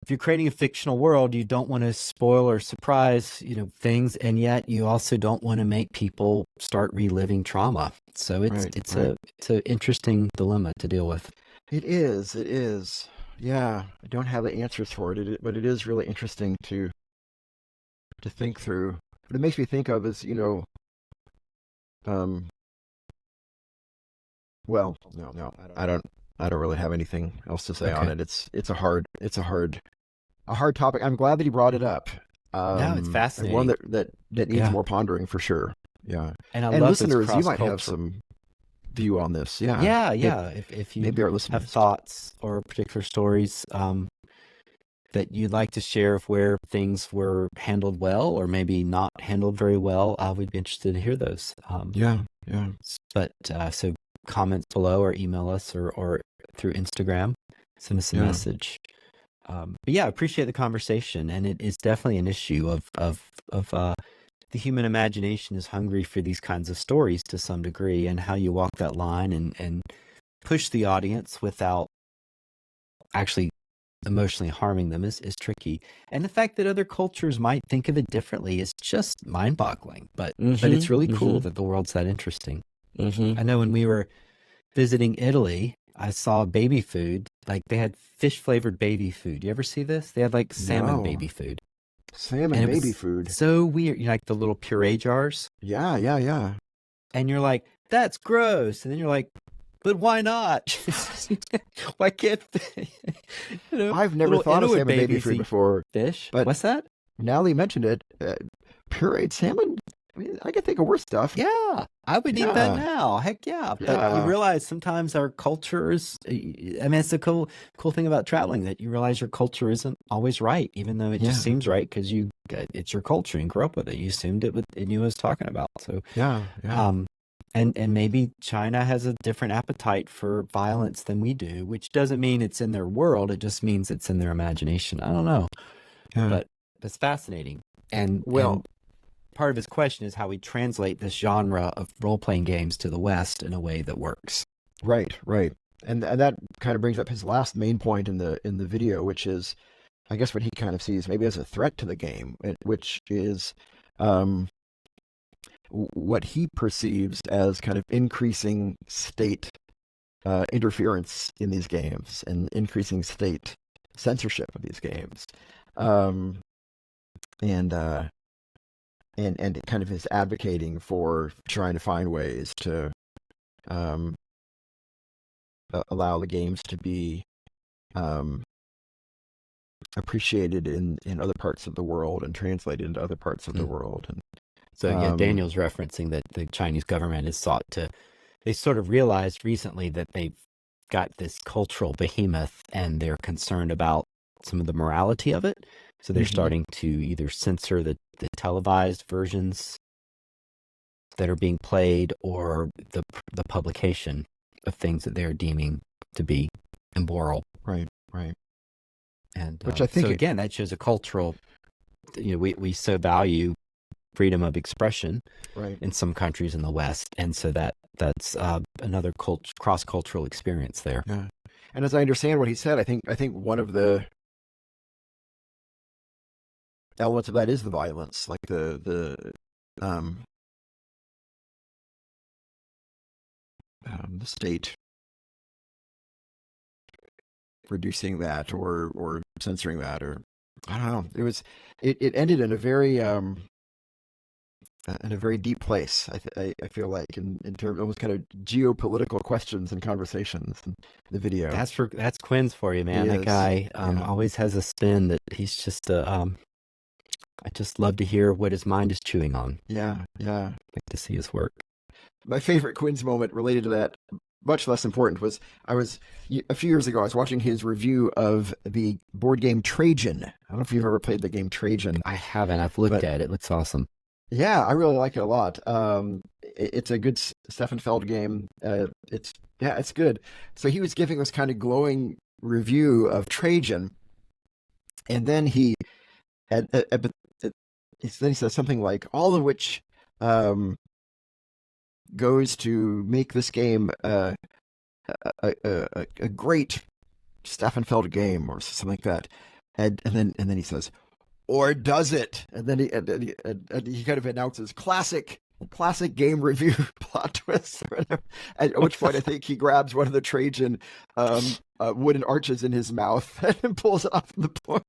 B: if you're creating a fictional world, you don't want to spoil or surprise, things, and yet you also don't want to make people start reliving trauma. So it's an interesting dilemma to deal with.
A: It is. It is. Yeah, I don't have the answers for it, but it is really interesting to think through. What it makes me think of is, well, no, I don't really have anything else to say on it. It's a hard topic. I'm glad that he brought it up.
B: No, it's fascinating.
A: One that needs more pondering for sure. Yeah.
B: And
A: listeners, you might have some view on this. Yeah.
B: Yeah. If you
A: maybe our listeners
B: have thoughts or particular stories that you'd like to share of where things were handled well or maybe not handled very well, we'd be interested to hear those.
A: Yeah.
B: But so comments below or email us or through Instagram, send us a message. But yeah, I appreciate the conversation, and it is definitely an issue of the human imagination is hungry for these kinds of stories to some degree, and how you walk that line and push the audience without actually emotionally harming them is tricky. And the fact that other cultures might think of it differently is just mind-boggling. But it's really cool that the world's that interesting. I know when we were visiting Italy, I saw baby food. Like they had fish-flavored baby food. You ever see this? They had like salmon baby food.
A: Salmon baby food.
B: So weird. Like the little puree jars.
A: Yeah.
B: And you're like, that's gross. And then you're like, but why not? Why can't they?
A: I've never thought of salmon baby food before.
B: Fish?
A: But
B: what's that?
A: Now that you mentioned it, pureed salmon? I mean, I could think of worse stuff.
B: Yeah, I would eat that now. Heck yeah. But you realize sometimes our cultures, it's a cool thing about traveling, that you realize your culture isn't always right, even though it just seems right because it's your culture and grew up with it. You assumed it knew what it was talking about. So
A: yeah.
B: And maybe China has a different appetite for violence than we do, which doesn't mean it's in their world. It just means it's in their imagination. I don't know.
A: Yeah.
B: But it's fascinating. And part of his question is how we translate this genre of role-playing games to the West in a way that works.
A: Right. And that kind of brings up his last main point in the video, which is, I guess, what he kind of sees maybe as a threat to the game, which is what he perceives as kind of increasing state interference in these games and increasing state censorship of these games, and kind of his advocating for trying to find ways to allow the games to be appreciated in other parts of the world and translated into other parts of the world. And
B: so Daniel's referencing that the Chinese government has sought to, they sort of realized recently that they've got this cultural behemoth and they're concerned about some of the morality of it. So they're starting to either censor the televised versions that are being played or the publication of things that they're deeming to be immoral.
A: Right.
B: And
A: which I think,
B: so again, that shows a cultural, we so value freedom of expression in some countries in the West. And so that's another cross-cultural experience there.
A: Yeah. And as I understand what he said, I think one of the elements of that is the violence, like the the state reducing that or censoring that, or I don't know. It ended in a very deep place. I feel like in terms of kind of geopolitical questions and conversations. In the video,
B: That's Quinn's for you, man.
A: he
B: That
A: is.
B: guy
A: Yeah,
B: always has a spin that he's just I just love to hear what his mind is chewing on.
A: yeah, yeah.
B: Like to see his work.
A: My favorite Quinn's moment related to that, much less important, was a few years ago. I was watching his review of the board game Trajan. I don't know if you've ever played the game Trajan.
B: I haven't. I've looked
A: But
B: at it. It looks awesome.
A: yeah, I really like it a lot. It's a good Stefan Feld game. It's good. So he was giving this kind of glowing review of Trajan, and then then he says something like, all of which um, goes to make this game a great Stefan Feld game, or something like that. And then he says, or does it? And he kind of announces classic game review plot twist. At which point, I think he grabs one of the Trajan wooden arches in his mouth and pulls it off the floor.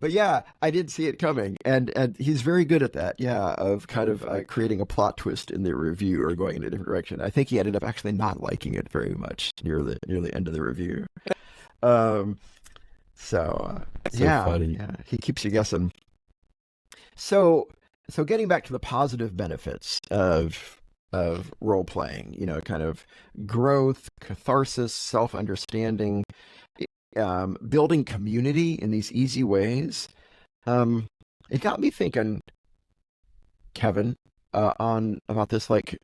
A: But yeah, I did see it coming, and he's very good at that. Yeah, of kind of creating a plot twist in the review or going in a different direction. I think he ended up actually not liking it very much near the end of the review. Um, so yeah,
B: funny.
A: yeah, he keeps you guessing. So getting back to the positive benefits of role playing, kind of growth, catharsis, self understanding, building community in these easy ways. It got me thinking, Kevin, on about this. Like,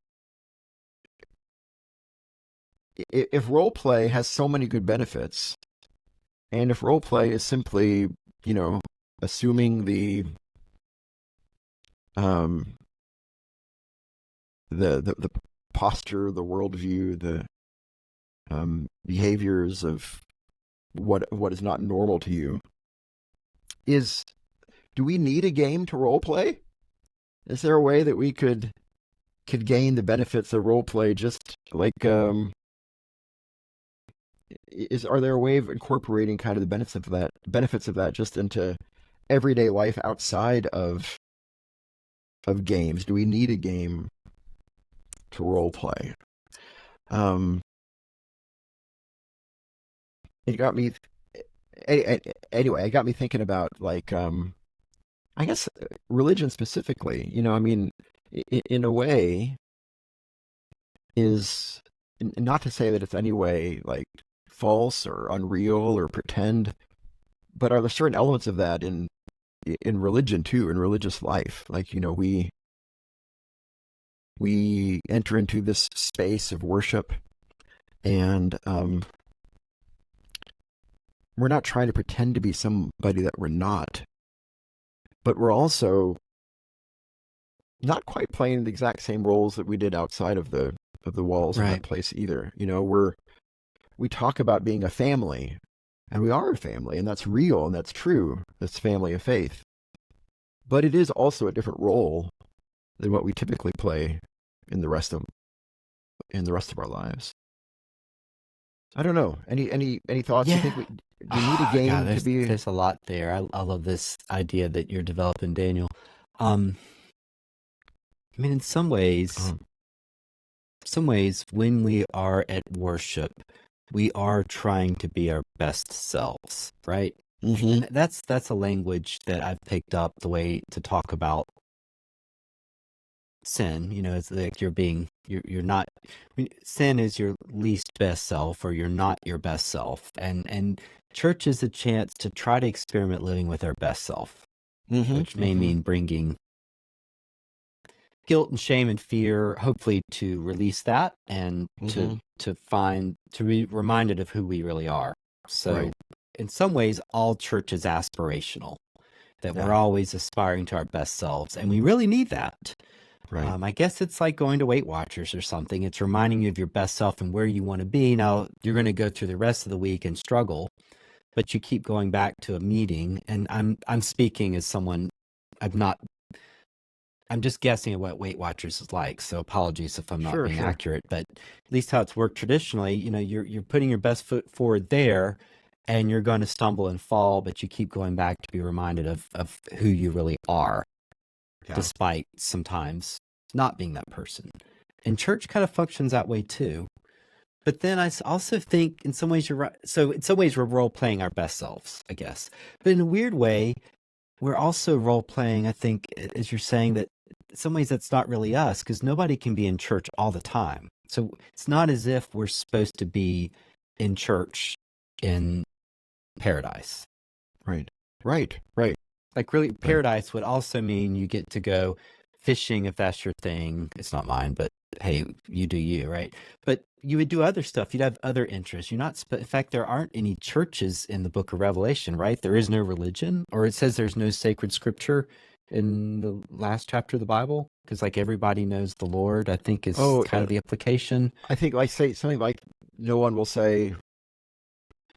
A: if role play has so many good benefits, and if role play is simply, assuming um, the posture, the worldview, the behaviors of what is not normal to you, do we need a game to role play? Is there a way that we could gain the benefits of role play, just like are there a way of incorporating kind of the benefits of that just into everyday life outside of games? Do we need a game to role play? It got me anyway. It got me thinking about, like, I guess religion specifically. I mean, in a way, is not to say that it's any way like false or unreal or pretend, but are there certain elements of that in religion too, in religious life? Like, we enter into this space of worship, and we're not trying to pretend to be somebody that we're not, but we're also not quite playing the exact same roles that we did outside of the walls of that place either. We talk about being a family, and we are a family, and that's real and that's true. That's family of faith, but it is also a different role than what we typically play in the rest of our lives. I don't know. Any thoughts?
B: Yeah.
A: You think do you need a game to be?
B: There's a lot there. I love this idea that you're developing, Daniel. I mean, in some ways, when we are at worship, we are trying to be our best selves, right?
A: Mm-hmm.
B: That's a language that I've picked up, the way to talk about sin. It's like you're not, sin is your least best self, or you're not your best self, and church is a chance to try to experiment living with our best self, which may mean bringing guilt and shame and fear, hopefully to release that, and to be reminded of who we really are. So in some ways, all church is aspirational, that we're always aspiring to our best selves, and we really need that.
A: Right.
B: I guess it's like going to Weight Watchers or something. It's reminding you of your best self and where you want to be. Now, you're going to go through the rest of the week and struggle, but you keep going back to a meeting. And I'm speaking as someone, I've not I'm just guessing at what Weight Watchers is like, so apologies if I'm not
A: Sure,
B: being
A: sure.
B: accurate, but at least how it's worked traditionally, you're putting your best foot forward there, and you're going to stumble and fall, but you keep going back to be reminded of who you really are,
A: Yeah.
B: despite sometimes not being that person. And church kind of functions that way too. But then I also think in some ways you're right. So in some ways we're role playing our best selves, I guess. But in a weird way, we're also role playing, I think, as you're saying, that in some ways that's not really us, because nobody can be in church all the time. So it's not as if we're supposed to be in church in paradise.
A: Right. Right. Right.
B: Like really,
A: Right.
B: paradise would also mean you get to go fishing if that's your thing. It's not mine, but hey, you do you, right? But you would do other stuff. You'd have other interests. You're not, in fact, there aren't any churches in the book of Revelation, right? There is no religion, or it says there's no sacred scripture in the last chapter of the Bible, because like everybody knows the Lord, I think is kind of the implication.
A: I think like say something like no one will say,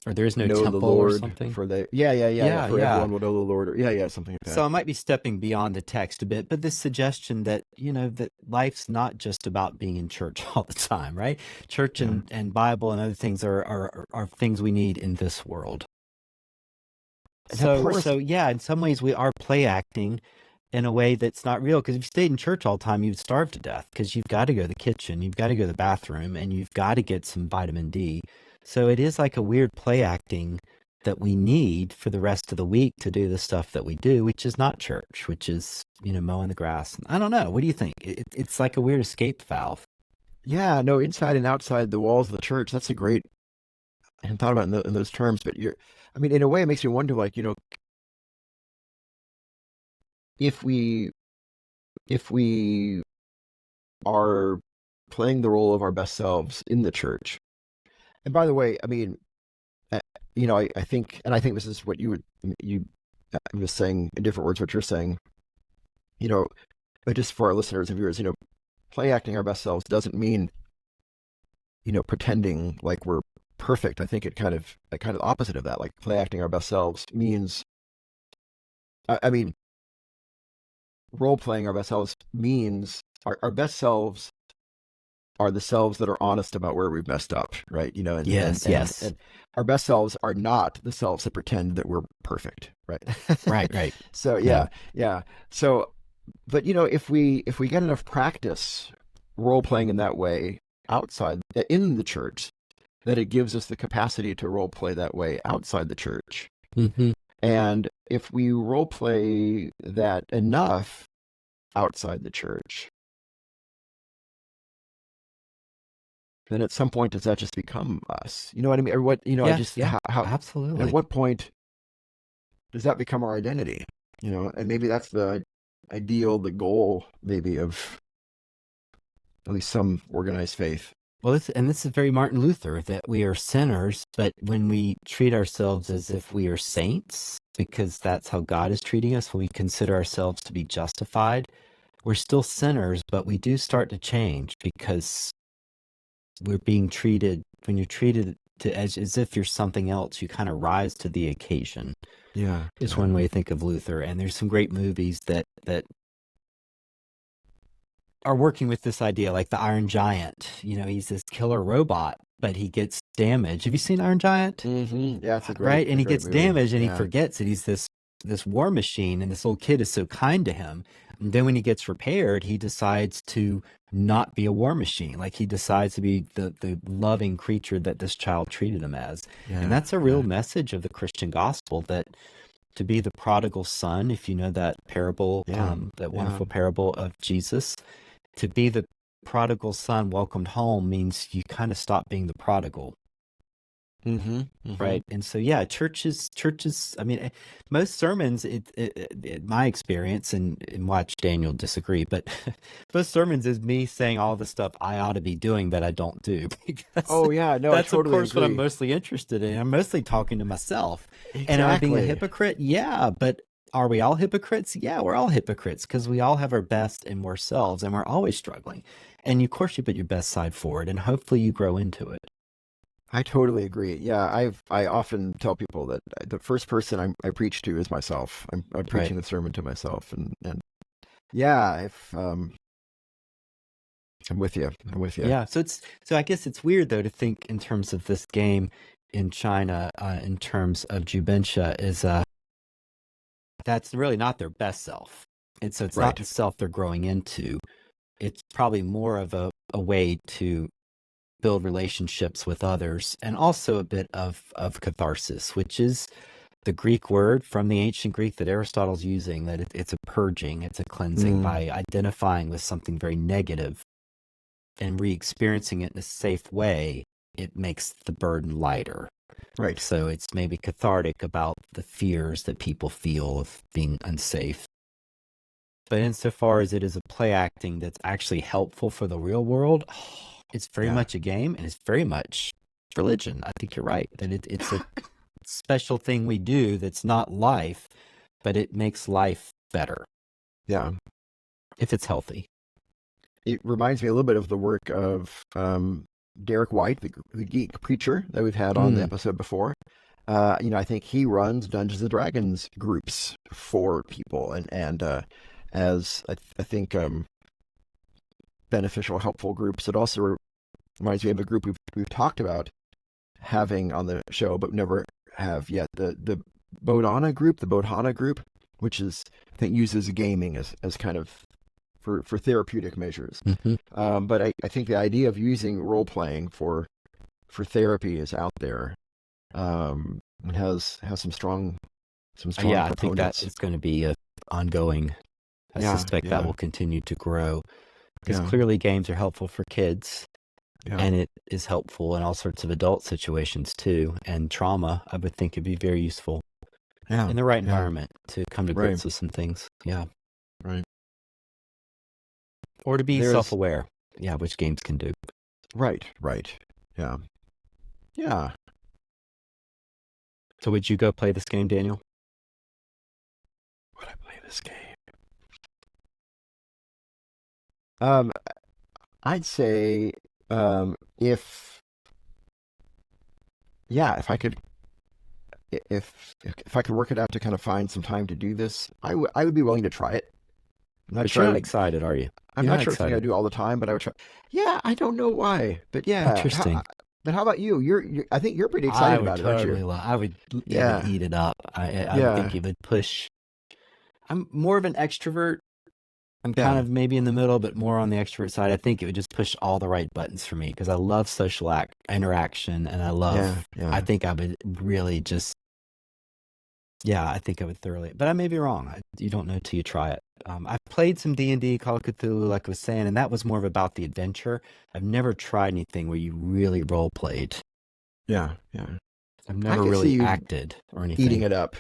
B: or there is no
A: know
B: temple
A: the Lord
B: or something.
A: For the everyone will know the Lord, or something like that.
B: So I might be stepping beyond the text a bit, but this suggestion that that life's not just about being in church all the time, right? Church and Bible and other things are things we need in this world. So yeah, in some ways we are play acting in a way that's not real, because if you stayed in church all the time, you'd starve to death, because you've got to go to the kitchen, you've got to go to the bathroom, and you've got to get some vitamin D. So it is like a weird play acting that we need for the rest of the week to do the stuff that we do, which is not church, which is, mowing the grass. I don't know. What do you think? It's like a weird escape valve.
A: Yeah, no, inside and outside the walls of the church. That's a great, I hadn't thought about it in those terms, but in a way it makes me wonder, like, if we are playing the role of our best selves in the church. And by the way, I think this is what you was saying in different words, what you're saying, but just for our listeners and viewers, play acting our best selves doesn't mean, pretending like we're perfect. I think it kind of opposite of that. Like play acting our best selves means, role playing our best selves means our best selves are the selves that are honest about where we've messed up, right?
B: Yes.
A: And our best selves are not the selves that pretend that we're perfect, right?
B: Right.
A: So yeah. So, but if we get enough practice role playing in that way outside in the church, that it gives us the capacity to role play that way outside the church.
B: Mm-hmm.
A: And if we role play that enough outside the church, then at some point does that just become us? You know what I mean? Or what, how
B: absolutely.
A: At what point does that become our identity? And maybe that's the ideal, the goal maybe of at least some organized faith.
B: Well, this is very Martin Luther, that we are sinners, but when we treat ourselves as if we are saints, because that's how God is treating us, when we consider ourselves to be justified, we're still sinners, but we do start to change, because we're being treated, when you're treated as if you're something else, you kind of rise to the occasion.
A: Yeah.
B: Is one way to think of Luther. And there's some great movies that are working with this idea, like the Iron Giant. He's this killer robot, but he gets damaged. Have you seen Iron Giant?
A: Mm-hmm. Yeah, it's a great,
B: right. And he gets
A: movie.
B: Damaged, and he forgets that he's this war machine, and this little kid is so kind to him. And then when he gets repaired, he decides to not be a war machine. Like he decides to be the loving creature that this child treated him as. Yeah. And that's a real message of the Christian gospel, that to be the prodigal son, if you know that parable, that wonderful parable of Jesus, to be the prodigal son welcomed home means you kind of stop being the prodigal.
A: Mm-hmm, mm-hmm.
B: Right. And so, yeah, churches, most sermons, in my experience, and watch Daniel disagree, but most sermons is me saying all the stuff I ought to be doing that I don't do.
A: That's totally
B: of course
A: agree.
B: What I'm mostly interested in. I'm mostly talking to myself.
A: Exactly.
B: And am I being a hypocrite? Yeah. But are we all hypocrites? Yeah, we're all hypocrites, because we all have our best and worst selves, and we're always struggling. And of course you put your best side forward, and hopefully you grow into it.
A: I totally agree. Yeah, I often tell people that the first person I preach to is myself. I'm preaching the sermon to myself, and Yeah, if I'm with you. I'm with you.
B: Yeah, so I guess it's weird though to think in terms of this game in China, in terms of Jubensha, is that's really not their best self. And so it's not
A: Right.
B: the self they're growing into. It's probably more of a way to build relationships with others, and also a bit of catharsis, which is the Greek word from the ancient Greek that Aristotle's using, that it's a purging, it's a cleansing
A: Mm,
B: by identifying with something very negative and re-experiencing it in a safe way. It makes the burden lighter.
A: right.
B: So it's maybe cathartic about the fears that people feel of being unsafe. But insofar as it is a play acting that's actually helpful for the real world, it's very
A: Yeah.
B: much a game, and it's very much religion. I think you're right that it's a special thing we do that's not life, but it makes life better
A: Yeah.
B: if it's healthy.
A: It reminds me a little bit of the work of Derek White, the geek preacher that we've had on the
B: Mm.
A: episode before. I think he runs Dungeons and Dragons groups for people, and as I think beneficial, helpful groups. It also reminds me of a group we've talked about having on the show, but never have yet. The Bodhana group, which is I think uses gaming as kind of for therapeutic measures.
B: Mm-hmm.
A: But I think the idea of using role playing for therapy is out there. And has some strong
B: Yeah, I think that
A: proponents.
B: is going to be ongoing. I
A: Yeah,
B: suspect that
A: yeah,
B: will continue to grow because
A: yeah,
B: clearly games are helpful for kids,
A: yeah,
B: and it is helpful in all sorts of adult situations too. And trauma, I would think it'd be very useful
A: yeah,
B: in the right
A: yeah.
B: environment to come to
A: Right,
B: grips with some things. Yeah.
A: right.
B: Or to be
A: There's
B: self-aware. Yeah, which games can do.
A: right, right. Yeah, yeah.
B: So would you go play this game, Daniel?
A: Would I play this game? Um, I'd say if yeah, if I could work it out to kind of find some time to do this, I would be willing to try it. I'm not
B: But
A: sure
B: you're
A: I
B: not
A: would.
B: excited, are you?
A: I'm
B: You're
A: not
B: not
A: sure it's something I
B: excited.
A: do all the time, but I would try. Yeah, I don't know why, but yeah.
B: Interesting.
A: But how about you? I think you're pretty
B: I
A: excited
B: would
A: about it, aren't you?
B: totally love. I would. It would
A: Yeah,
B: eat it up. I would
A: yeah,
B: think it would push. I'm more of an extrovert. I'm kind
A: yeah,
B: of maybe in the middle, but more on the extrovert side. I think it would just push all the right buttons for me because I love social interaction, and
A: yeah,
B: I
A: yeah.
B: think I would really just. Yeah, I think I would thoroughly. But I may be wrong. You don't know till you try it. I've played some D&D, Call of Cthulhu, like I was saying, and that was more of about the adventure. I've never tried anything where you really role played.
A: Yeah, yeah.
B: I've
A: I
B: never
A: could see
B: really
A: you
B: acted or
A: eating
B: anything.
A: it up.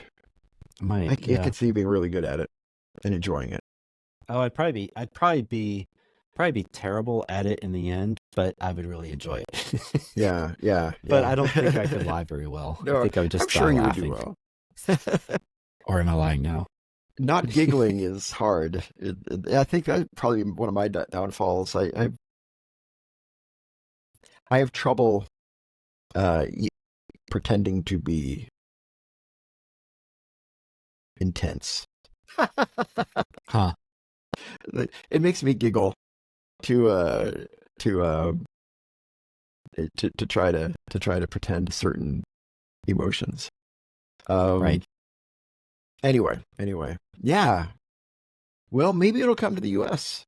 B: Might,
A: I
B: yeah.
A: could see you being really good at it and enjoying it.
B: Oh, I'd probably be terrible at it in the end, but I would really enjoy it.
A: Yeah, yeah,
B: But
A: yeah.
B: I don't think I could lie very well. I
A: No,
B: think I would
A: I'm
B: just die
A: sure you would do
B: laughing.
A: well.
B: Or am I lying now?
A: Not giggling is hard. I think that's probably one of my downfalls. I have trouble pretending to be intense.
B: Huh.
A: It makes me giggle to to uh to try to pretend certain emotions.
B: Right.
A: Anyway, yeah. Well, maybe it'll come to the U.S.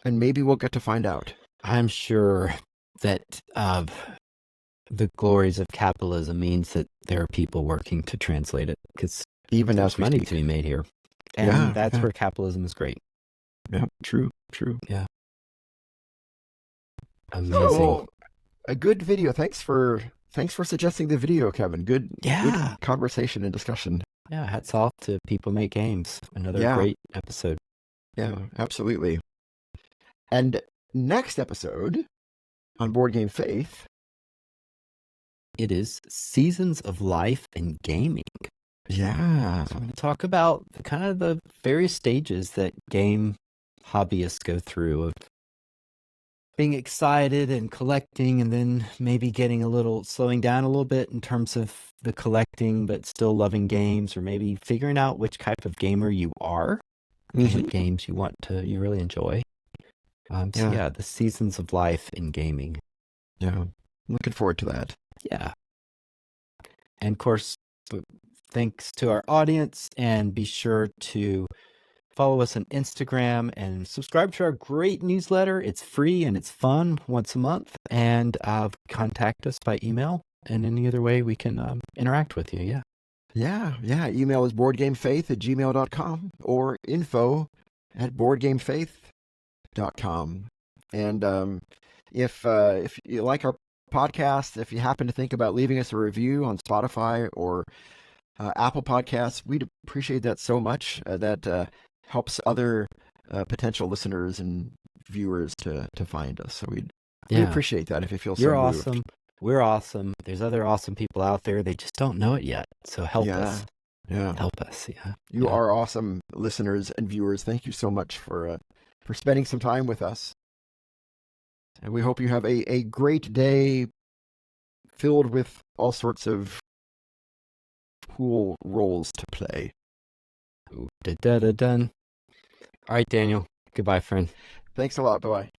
A: and maybe we'll get to find out.
B: I'm sure that the glories of capitalism means that there are people working to translate it because
A: Even
B: there's
A: as we
B: money
A: speak.
B: to be made here. And
A: Yeah,
B: that's
A: yeah,
B: where capitalism is great.
A: yeah. True.
B: Yeah. Amazing.
A: Well, a good video. Thanks for suggesting the video, Kevin. Good
B: Yeah.
A: conversation and discussion.
B: Yeah. Hats off to People Make Games. Another
A: Yeah,
B: great episode.
A: yeah, absolutely. And next episode on Board Game Faith.
B: It is Seasons of Life in Gaming.
A: Yeah.
B: So I'm going to talk about kind of the various stages that game hobbyists go through of being excited and collecting, and then maybe slowing down a little bit in terms of the collecting, but still loving games, or maybe figuring out which type of gamer you are
A: Mhm.
B: games you really enjoy. So
A: Yeah.
B: yeah, the seasons of life in gaming.
A: Yeah. Looking forward to that.
B: Yeah. And of course, thanks to our audience, and be sure to follow us on Instagram and subscribe to our great newsletter. It's free and it's fun once a month. And contact us by email and any other way we can interact with you. Yeah.
A: Yeah. Email is boardgamefaith@gmail.com or info@boardgamefaith.com. And if you like our podcast, if you happen to think about leaving us a review on Spotify or Apple Podcasts, we'd appreciate that so much. That helps other potential listeners and viewers to find us. So we'd appreciate that if you feel
B: You're
A: so moved.
B: awesome. We're awesome. There's other awesome people out there. They just don't know it yet. So help us.
A: Yeah.
B: Help us. Yeah.
A: You are awesome listeners and viewers. Thank you so much for spending some time with us. And we hope you have a great day filled with all sorts of cool roles to play.
B: Done. All right, Daniel. Goodbye, friend.
A: Thanks a lot. Bye-bye.